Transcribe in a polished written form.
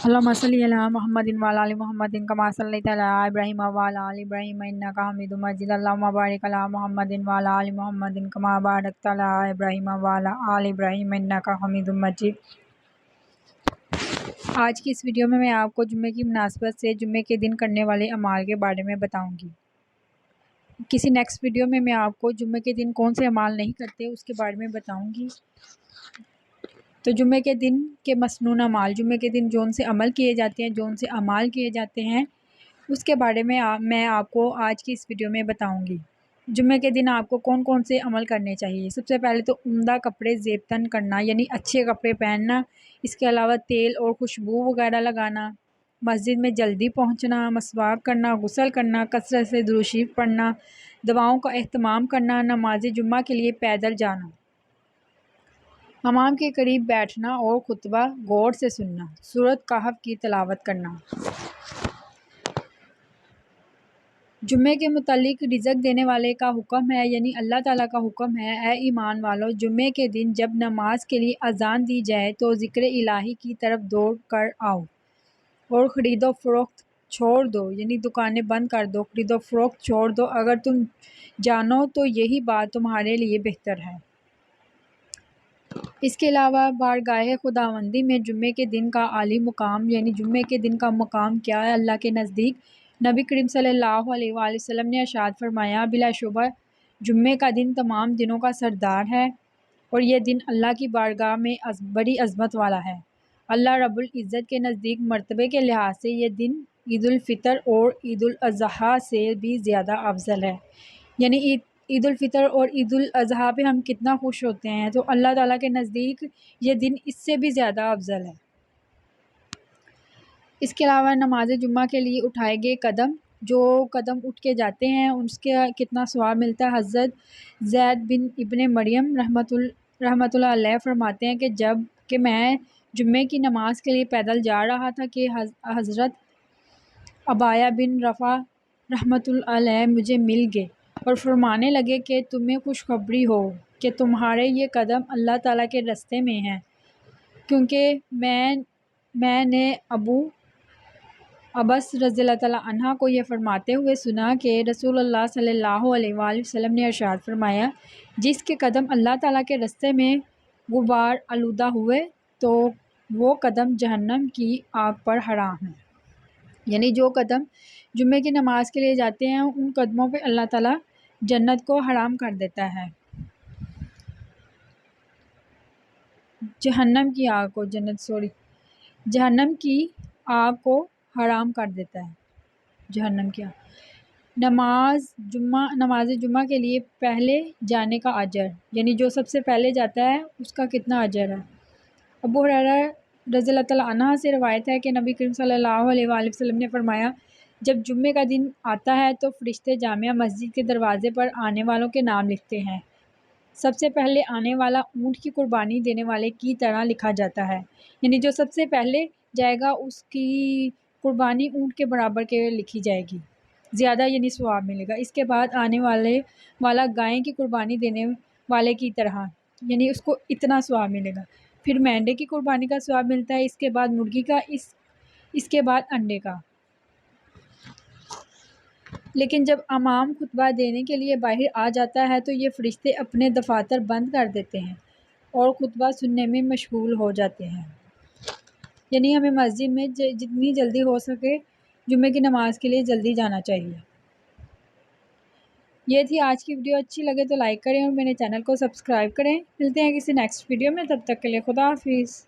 اللهم صل علی محمد وعلی آل محمد کما صلیت علی ابراہیم وعلی آل ابراہیم انک حمید مجید اللهم بارک علی محمد وعلی آل محمد کما بارکت علی ابراہیم وعلی آل ابراہیم انک حمید مجید۔ آج کی اس ویڈیو میں آپ کو جمعے کی مناسبت سے جمعے کے دن کرنے والے اعمال کے بارے میں بتاؤں گی۔ کسی نیکسٹ ویڈیو میں آپ کو جمعے کے دن کون سے اعمال نہیں کرتے اس کے بارے میں بتاؤں گی۔ تو جمعے کے دن کے مسنون اعمال، جمعے کے دن جون سے عمل کیے جاتے ہیں، جون سے اعمال کیے جاتے ہیں، اس کے بارے میں میں آپ کو آج کی اس ویڈیو میں بتاؤں گی۔ جمعے کے دن آپ کو کون کون سے عمل کرنے چاہیے۔ سب سے پہلے تو عمدہ کپڑے زیب تن کرنا، یعنی اچھے کپڑے پہننا، اس کے علاوہ تیل اور خوشبو وغیرہ لگانا، مسجد میں جلدی پہنچنا، مسواک کرنا، غسل کرنا، کثرت سے درود شریف پڑھنا، دعاؤں کا اہتمام کرنا، نماز جمعہ کے لیے پیدل جانا، امام کے قریب بیٹھنا اور خطبہ غور سے سننا، سورۃ کہف کی تلاوت کرنا۔ جمعے کے متعلق رزق دینے والے کا حکم ہے، یعنی اللہ تعالیٰ کا حکم ہے، اے ایمان والو، جمعے کے دن جب نماز کے لیے اذان دی جائے تو ذکر الہی کی طرف دوڑ کر آؤ اور خرید و فروخت چھوڑ دو، یعنی دکانیں بند کر دو، خرید و فروخت چھوڑ دو، اگر تم جانو تو یہی بات تمہارے لیے بہتر ہے۔ اس کے علاوہ بارگاہ خداوندی میں جمعے کے دن کا عالی مقام، یعنی جمعے کے دن کا مقام کیا ہے اللہ کے نزدیک۔ نبی کریم صلی اللہ علیہ وآلہ وسلم نے ارشاد فرمایا، بلا شبہ جمعے کا دن تمام دنوں کا سردار ہے اور یہ دن اللہ کی بارگاہ میں بڑی عظمت والا ہے۔ اللہ رب العزت کے نزدیک مرتبے کے لحاظ سے یہ دن عید الفطر اور عید الاضحیٰ سے بھی زیادہ افضل ہے، یعنی عید الفطر اور عید الاضحیٰ پہ ہم کتنا خوش ہوتے ہیں، تو اللہ تعالیٰ کے نزدیک یہ دن اس سے بھی زیادہ افضل ہے۔ اس کے علاوہ نماز جمعہ کے لیے اٹھائے گئے قدم، جو قدم اٹھ کے جاتے ہیں اس کے کتنا ثواب ملتا ہے۔ حضرت زید بن ابن مریم رحمۃ اللہ علیہ فرماتے ہیں کہ میں جمعے کی نماز کے لیے پیدل جا رہا تھا کہ حضرت عبایہ بن رفع رحمۃ اللہ علیہ مجھے مل گئے اور فرمانے لگے کہ تمہیں خوشخبری ہو کہ تمہارے یہ قدم اللہ تعالیٰ کے راستے میں ہیں، کیونکہ میں نے ابو عبس رضی اللہ تعالیٰ عنہ کو یہ فرماتے ہوئے سنا کہ رسول اللہ صلی اللہ علیہ وآلہ وسلم نے ارشاد فرمایا، جس کے قدم اللہ تعالیٰ کے راستے میں غبار آلودہ ہوئے تو وہ قدم جہنم کی آگ پر حرام ہیں، یعنی جو قدم جمعے کی نماز کے لیے جاتے ہیں ان قدموں پہ اللہ تعالیٰ جنت کو حرام کر دیتا ہے، جہنم کی آگ کو حرام کر دیتا ہے، جہنم کی آگ۔ نماز جمعہ کے لیے پہلے جانے کا اجر، یعنی جو سب سے پہلے جاتا ہے اس کا کتنا اجر ہے۔ ابو ہریرہ رضی اللہ تعالیٰ عنہ سے روایت ہے کہ نبی کریم صلی اللہ علیہ وآلہ وسلم نے فرمایا، جب جمعے کا دن آتا ہے تو فرشتے جامع مسجد کے دروازے پر آنے والوں کے نام لکھتے ہیں، سب سے پہلے آنے والا اونٹ کی قربانی دینے والے کی طرح لکھا جاتا ہے، یعنی جو سب سے پہلے جائے گا اس کی قربانی اونٹ کے برابر کے لکھی جائے گی، زیادہ یعنی ثواب ملے گا۔ اس کے بعد آنے والا گائے کی قربانی دینے والے کی طرح، یعنی اس کو اتنا ثواب ملے گا۔ پھر مینڈے کی قربانی کا ثواب ملتا ہے، اس کے بعد مرغی کا، اس کے بعد انڈے کا۔ لیکن جب امام خطبہ دینے کے لیے باہر آ جاتا ہے تو یہ فرشتے اپنے دفاتر بند کر دیتے ہیں اور خطبہ سننے میں مشغول ہو جاتے ہیں، یعنی ہمیں مسجد میں جتنی جلدی ہو سکے جمعے کی نماز کے لیے جلدی جانا چاہیے۔ یہ تھی آج کی ویڈیو، اچھی لگے تو لائک کریں اور میرے چینل کو سبسکرائب کریں۔ ملتے ہیں کسی نیکسٹ ویڈیو میں، تب تک کے لیے خدا حافظ۔